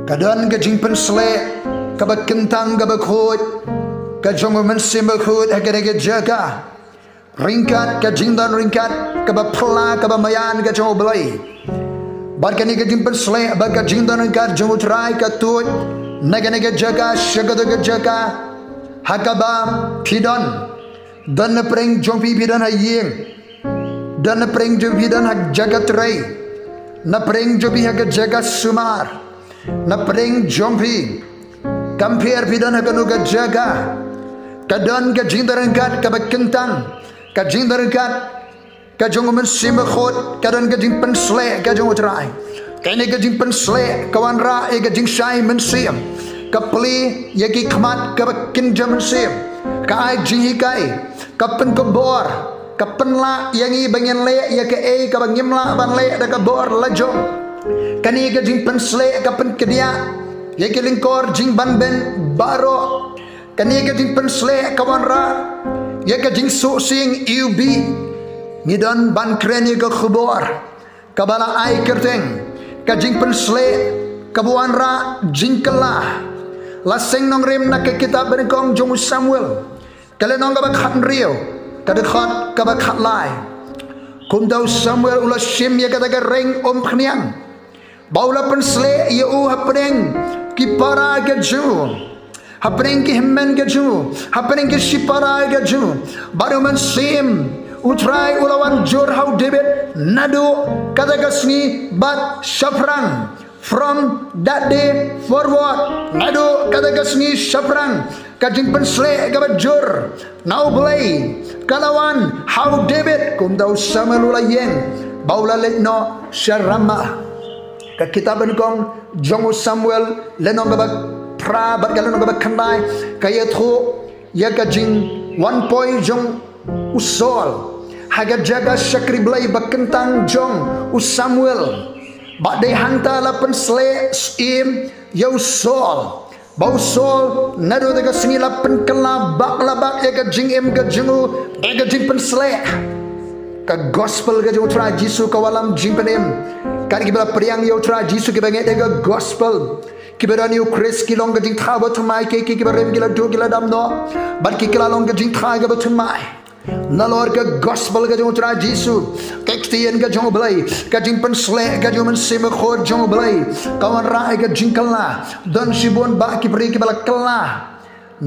Kadon ka jing pensle ka ba kentang ka ba khut ka jong men sim ba khut agare ka jaga ringkat ka jing dan ringkat ka ba phla ka ba mayan ka jong blai bar ka ni ka jing pensle ba ka jing dan ringkat jong utrai ka tut nagane ka jaga shagada ka jaga hakaba pidon dan preng jong pi pidon hayeng dan preng jong pidon hak jaga trai na preng jong pi hak jaga sumar na preng jompi kampir pidon hak nuga jaga kadon ka jindarangat ka bakentang ka jindarangat ka jong men sim khot kadon ka jing pensle ka jong utrai kene ka jing pensle kawan ra e ka jing shai men sim ka pli yaki khmat ka bakin jam sim ka ai jing hikai ka pen ko bor ka pen la yangi bangen le ya ka e ka bangim la ban le da ka bor la jong kani ka jing pensle ka pen kedia ye ke lingkor jing ban ben baro kani ka jing pensle kawan ra ye ka jing su sing ub ngidon ban kreni ka khubor ka bala ai kerteng ka jing pensle ka buan ra jing kala la sing nong rem na ke kitab ben kong jong Samuel kale nong ka ba khat rio ka de khat ka ba khat lai kum dau Samuel ula shim ye ka da reng khniang baula pensle ye u hapreng ki para ke ju hapreng ki himmen ke ju hapreng ki shipara ke ju baru men sim utrai ulawan jur how David nado kadagasni bat shafrang from that day forward nado kadagasni shafrang kajing pensle gabat jur now play kalawan how David kumdau samalula yen baula letno sharama ka kitaban kong jong Samuel lenong gabak pra bat galong gabak kandai kaya tho ya ka jing 1 point jong usol haga jaga syakri blai bakentang jong Samuel ba de hanta la pensle im yo sol bau sol nado de ka singi la pen kala bak la bak ya ka jing em ka jingu e ka jing pensle ka gospel ka jong tra jisu kawalam jing penem kan kibala priang yo tra jisu ke banget dega gospel kibara new chris kilong ga jing thawa thamai ke kibara gila do gila dam no bar ki kila long ga jing tha ga bathmai nalor ga gospel ga jong tra jisu ke tien ga jong blai ka jing pensle ga jong men sim khor jong blai kawan ra ga jing kala don sibon ba ki bri kibala kala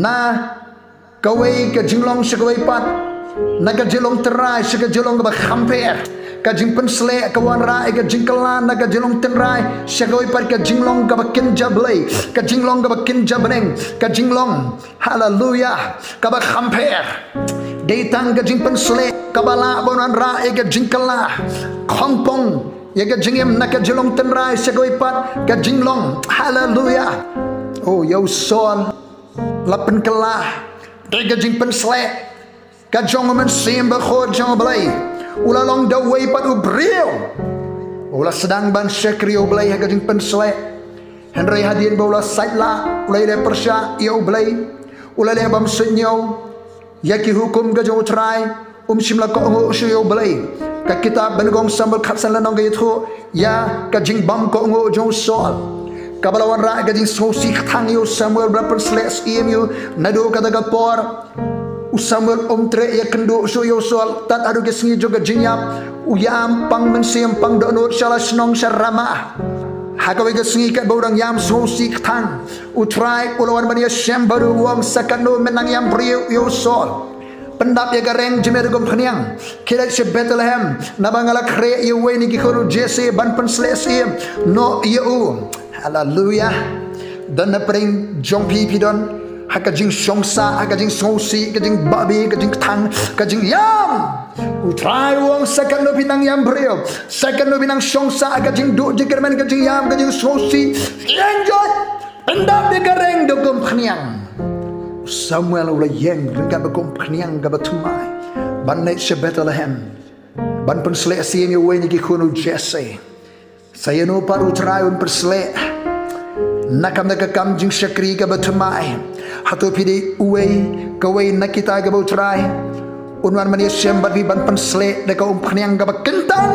na kawai ka jing long shakawai pat na ga jilong terai shaka jilong ba khamper ka jing pensle kawan ra ka jingkalan na ka jilong tenrai syagoi par ka jinglong ka bakin jablai ka jinglong ka bakin jabneng ka jinglong haleluya ka ba khamper deitang ka jing pensle ka bala bonan ra ka jingkala khongpong ya ka jingem na ka jilong tenrai syagoi par ka jinglong haleluya oh yo son lapen kala ka jing pensle ka jong men sim ba khor jong blai ula long da way pat ubril ula sedang ban syakrio blai ha jing pensle henry hadien bola saitla ula le persya yo blai ula le bam senyo yaki hukum ga jong trai shimla ko ngo yo blai ka kitab ben gong sambal khatsan la nong ga yitho ya ka jing bam ko ngo jong sol kabalawan ra ga jing so si thang yo Samuel bra pensle emu nado kadaga por Samuel omtre ya kendo so yo soal tat adu ke singi joga jinyap uyam pang mensiam pang donor salah senong sarama hakawe ke singi kat baurang yam so sik thang utrai ulawan bania syam baru wang sakano menang yam priu yo sol pendap ya gareng jemer gom khniang kira se Bethlehem nabangala kre yo we ni ki khoru jese ban pensle sim no yo hallelujah dan na pring jongpi pidon haka jing songsa haka jing sosi ka jing babi ka jing tang ka jing yam utrai wong second no binang yam brio second no binang songsa haka jing do jekerman ka jing yam ka jing sosi enjoy pendap de gareng do gom khniang Samuel ula yeng ringa ba gom khniang ga batumai ban ne se Bethlehem ban pensle asiem yo we ni ki khunu jesse saya no paru utrai un persle nakam nakam jing syakri ga batumai hatu pidi uwe kawai nakita ga bautrai unwan mani syam badwi ban pensle de ka khniang ga bakentang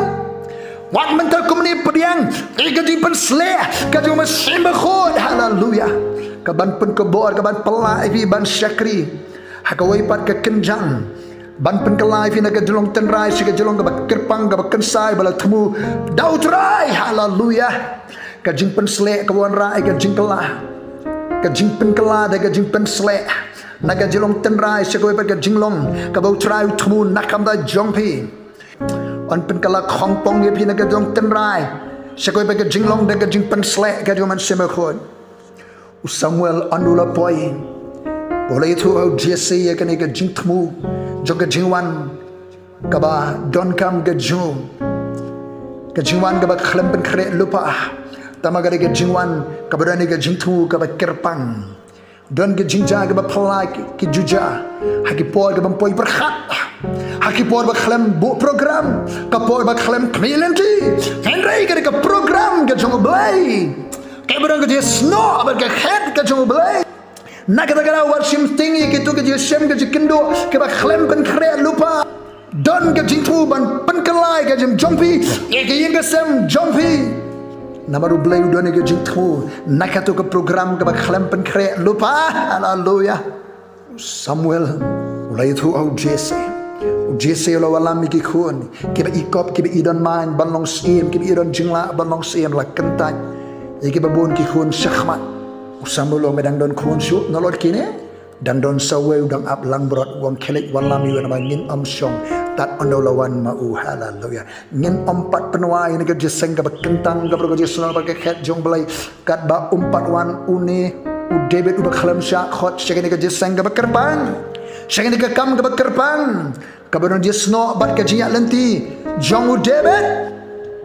wan mental kumni pediang ikajing pensle kajung mesim khod haleluya kaban pen kebor kaban pelai fi ban syakri hakawai pat ke kenjang ban pen kelai fi naga jelong tenrai sika jelong ka kerpang ka kensai bala temu dautrai haleluya kajing pensle kawan rai kajing kelah kajing pen kelah da kajing pensle naga jelong tenrai sika wai pat ka jinglong ka bau trai temu nakam da jongpi on pen kala khongpong ye pi naga jelong tenrai sika wai pat ka jinglong da kajing pensle ka jong man semakhod Samuel anula poi boleh itu au jese ya kan ke jingtmu joga jingwan kaba don kam ke jingwan kaba khlem pen khre lupa tamaga ke jingwan kaba dan ke jingtu kaba kerpang don ke jingja kaba phalai ke juja haki por kaba poi berkhat haki por ba khlem bu program ka por ba khlem kmelenti henry ke program ke jong blai kaya berang kerja snow berke head kerja mobilai nak kata-kata worship tinggi gitu kerja shem kerja kendo keba klem pen kre lupa don kerja tu ban pen kelai kerja jompi ya kerja kesem jompi nama rublai don kerja tu nak kata ke program keba klem pen kre lupa haleluya Samuel ulai tu au Jesse lo walam miki khun keba ikop keba idon main ban long sim keba idon jingla ban long sim la kentai Iki babon ki khun shakhmat usamulo medang don khun shu nolot kine dan don sawe udang ap lang brot wong kelek walami wana ngin shong tat ondolawan mau haleluya ngin empat penuai ni kerja seng ka kentang ka kerja sunal pakai khet jong belai kat ba umpat wan une u debet u bakhalam sha khot shagani kerja seng ka kerpang shagani ka kam ka kerpang ka banon dia sno bat ka jiya lenti jong u debet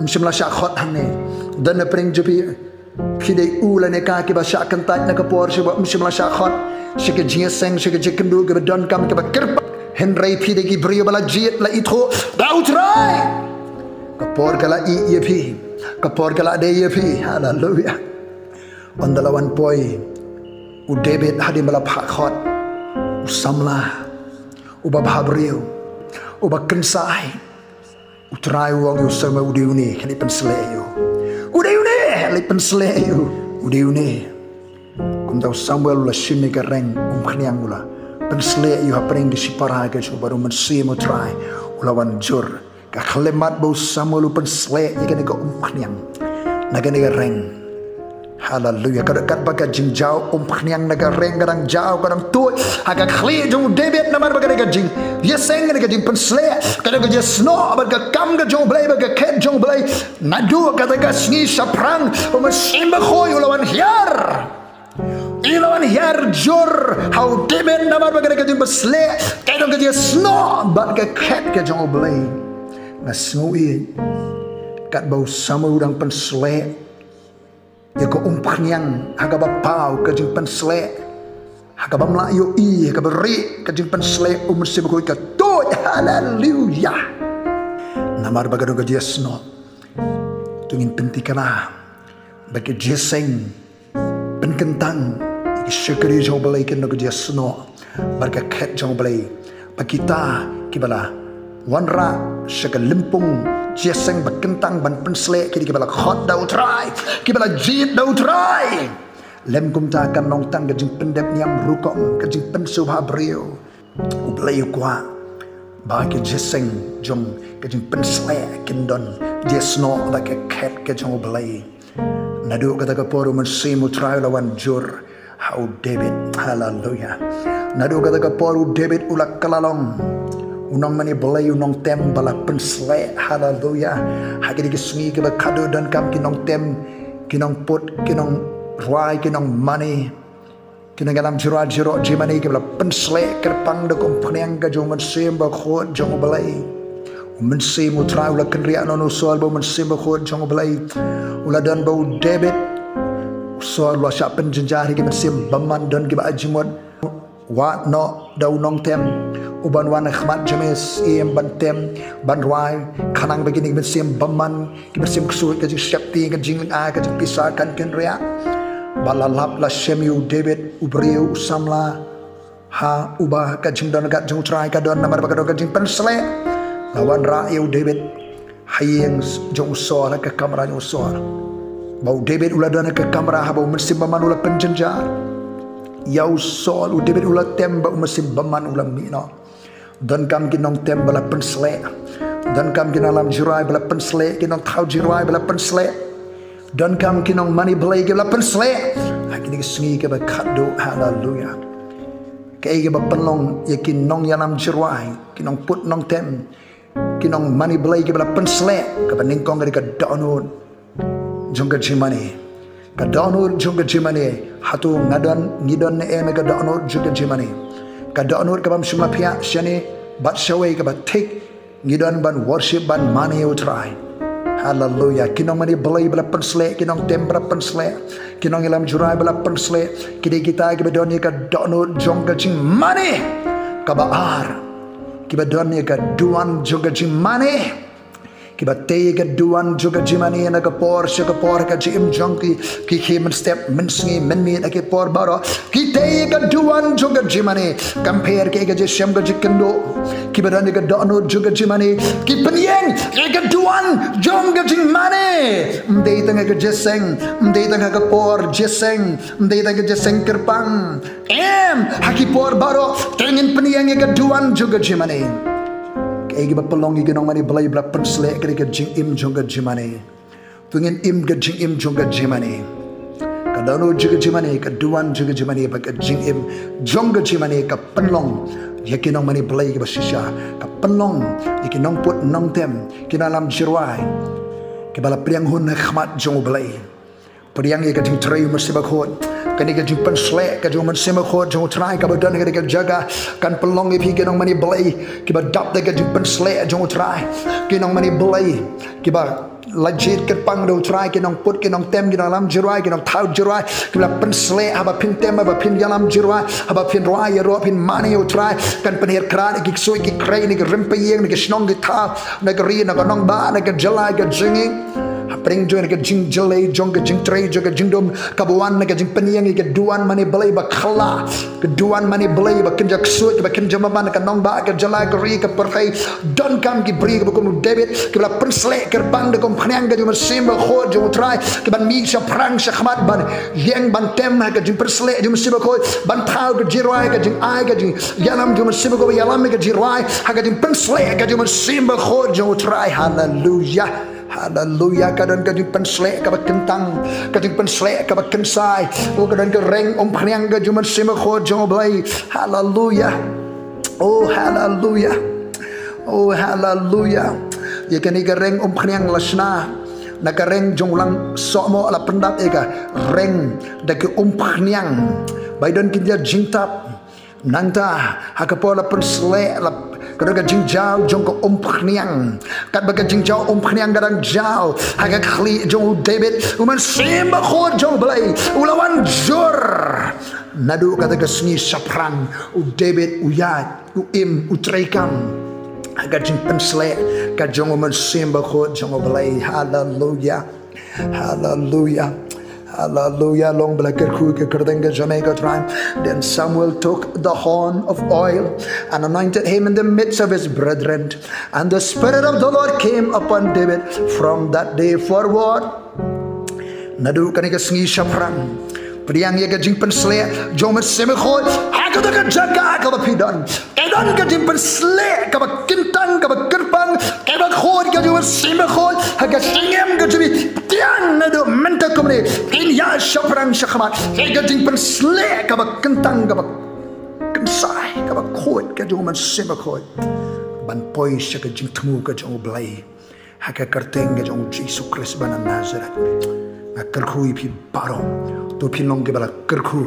mshimla sha khot hanne dan pring jepi Kidai ula neka kiba syak kentat nak por siba mshimla syakhot shike jieseng shike jikendu kiba don kam kiba kerpa henry pide ki brio bala jiet la itro dautrai kapor kala i yepi kapor kala de yepi haleluya ondalawan poi u debit hadim bala phakhot usamla uba bhabrio uba kensai utrai wong yu sama udiuni kini pensleyo udiuni lipen seleyu udiune kumtau Samuel la shini gareng khniang mula pen seleyu hapreng di sipara ga baru mensimo try ulawan jur ka khlemat bau Samuel pen sele ikane ko khniang nagane gareng haleluya kadat baga jingjau khniang naga reng garang jau garang tu aga khli jong David namar baga ga jing yeseng ga jing pen sele kada ga sno baga kam ga jong blai baga ket jong blai nadu kata ga sngi saprang o masimba khoy ulawan hiar ilawan hiar jur how David namar baga ga jing pen sele kada ga sno baga ket ga jong blai ngasngui kat bau sama udang pen sele ya ko umpanyang haga bapau ka jing pen sele haga bamlayo i haga beri ka jing pen sele umse ko ka to haleluya namar bagado ga jesno tungin pentikana bagi jeseng pen kentang syukuri jo balai ken ga jesno barka khet jo balai pakita kibala wanra syaka limpung jeseng bakentang ban pensle kiri kibala khot dau trai kibala jit dau trai lem kum ta kan nong tang gajing pendep niam rukom gajing pensu brio ublay kwa ba ke jeseng jong gajing pensle kindon jesno ba ke khet ke jong ublay nadu kata ka poru mensimu trai lawan jur how David haleluya nadu kata ka poru David ulak kalalong unang mani belai unang tem bala pensle haleluya hagi disengi ke kado dan kam kinong tem kinong put kinong ruai kinong mani kinong galam jiro jimani ke bala pensle kerpang de kompanyang ga jong mensim ba khot jong belai mensim utra ula kenria no soal ba mensim ba khot jong belai ula dan bau David soal wa sya penjenjari ke mensim baman dan ke ba ajimot wa no daunong tem uban wan khmat james em bantem banwai khanang begini bersim baman bersim ksui ke syapti ke jing a ke pisah kan ria balalap la shemiu David ubriu samla ha ubah ke jing don gat jung trai ka don namar bagado ke jing pensle lawan ra eu David hayeng jong soal ke kamera jong soal bau David uladana ke kamera bau mesin baman ula penjenjar yau soal David ulat tembak mesin baman ula mino dan kam kinong tembala pensle dan kam kinalam jirai bala pensle kinong tau jirai bala pensle dan kam kinong mani belai bala pensle kini sengi ke bakado haleluya kaya ke penlong yakin nong yanam jirai kinong put nong tem kinong mani belai ke bala pensle ke peningkong ke donor jongga jimani ka donor jongga jimani hatu ngidon eme ka donor jongga jimani ka donor ka bam shuma pia shani bat shawai ka bat take ngidon ban worship ban mani utrai haleluya kinong mani belai bala pensle kinong tembra pensle kinong ilam jurai bala pensle kidi kita ke bedoni ka donor jongga jimani ka baar ki bedoni ka duan jongga jimani kiba tega duan juga jimani na ka por ka jim jonki ki human step mensingi menmi na ki por baro ki tega duan juga jimani compare ke ga jesem ga jikendo kiba dan ga dono juga jimani ki penyeng ga duan jonga jimani mdei tanga ga jeseng mdei tanga ga por jeseng mdei tanga jeseng kerpang haki por baro tengin penyeng ga duan juga jimani egi bapalong igi nong mani belai bla pensle kiri ke jing im jongga jimane tungin im ke jing im jongga jimane kadano juga jimane ka duan juga jimane ba ke jing im jongga jimane ka penlong yakin nong mani belai ke basisha ka penlong yakin nong put nong tem kinalam jirwai ke bala priang hun khmat jong belai priang ye ka jing tray mesti bakot kani ka jing pensle ka jong mesti bakot jong try ka badan ka jaga kan pelong ipi ke nong mani belai ki ba dap ka jing pensle jong try ke nong mani belai ki ba lajit ke pang do try ke nong put ke nong tem ke dalam jirai ke nong tau jirai ke ba pensle aba pin tem aba pin dalam jirai aba pin roi ro pin mani o try kan penir kran ki soi ki krai ni ke rempeyeng ni ke snong ki ta na ke ri na ka nong ba na ke jalai ke jingi pring join ke jing jelai jong ke jing tray jong ke jing dom kabuan ke jing penyang ke duan mani belai ba khala ke duan mani belai ba kenjak suit ba kenjam man ke nong ba ke jalai ke ri ke perkai don kam ki bri ke bukum David ke la pensle ke bang de kom pnyang ke jum sim ba kho jong try ke ban mi sa prang sa khmat ban yeng ban tem ke jing persle jum sim ba kho ban thau ke jirai ke jing ai ke jing yalam jum sim ko yalam ke jirai ha ke jing pensle ke jum sim ba kho jong try hallelujah haleluya kadang kadang pensle ka kentang kadang pensle ka kensai o kadang ka reng pnyang ka juman sima kho jong blai haleluya oh haleluya oh haleluya ya kani ka reng pnyang lasna na ka reng jong lang somo ala pendap eka reng da ke pnyang baidon kinja jingtap nangta hakapola pensle la kadang jingjau jong ko pnyang kat baga jingjau pnyang kadang jau haga khli jong David uman simba khod jong belai ulawan jur nadu kata kesni saprang u David uyat u im utrekam haga jing pensle ka jong uman simba khod jong belai hallelujah hallelujah hallelujah long blacker khu ke kardenga Jamaica time. Then Samuel took the horn of oil and anointed him in the midst of his brethren, and the Spirit of the Lord came upon David from that day forward. Nadu kanika sngi shaprang priang ye ka jing pensle jom seme khol ha ka ka jaga ka ba pidan edan ka jing pensle ka ba kintang ka ba kerpang ka ba khol ka jom seme khol ha ka singem ka jibi tiang nadu menta komne in ya shaprang shakhmat ka jing pensle ka ba kintang ka ba kensai ka ba khol ka jom seme khol ban poi sha ka jing tmu ka jom blai ha ka karteng ka jom Jesus Christ ban Nazareth na kerkhui pi baro to pinong ke bala kerkhu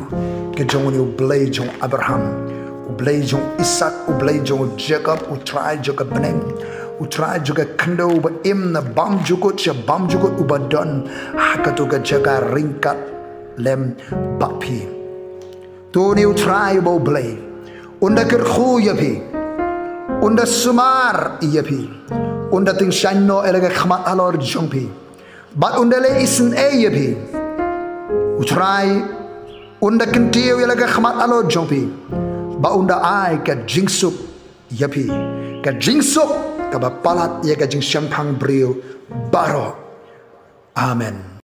ke jong ni ublay jong Abraham ublay jong Isaac ublay jong Jacob utrai juga beneng utrai juga kendo ba im na bam jukut cha bam jukut ubadon hakato ga jaga ringkat lem bapi to ni utrai ba ublay unda kerkhu ya pi unda sumar ya pi unda ting shanno elega khmat alor jong pi bat unda le isen e ya pi utrai unda kentiu yalaga khmat alo jongpi ba unda ai ka jingsuk yapi ka jingsuk kaba palat ya ka jing syampang brio baro. Amen.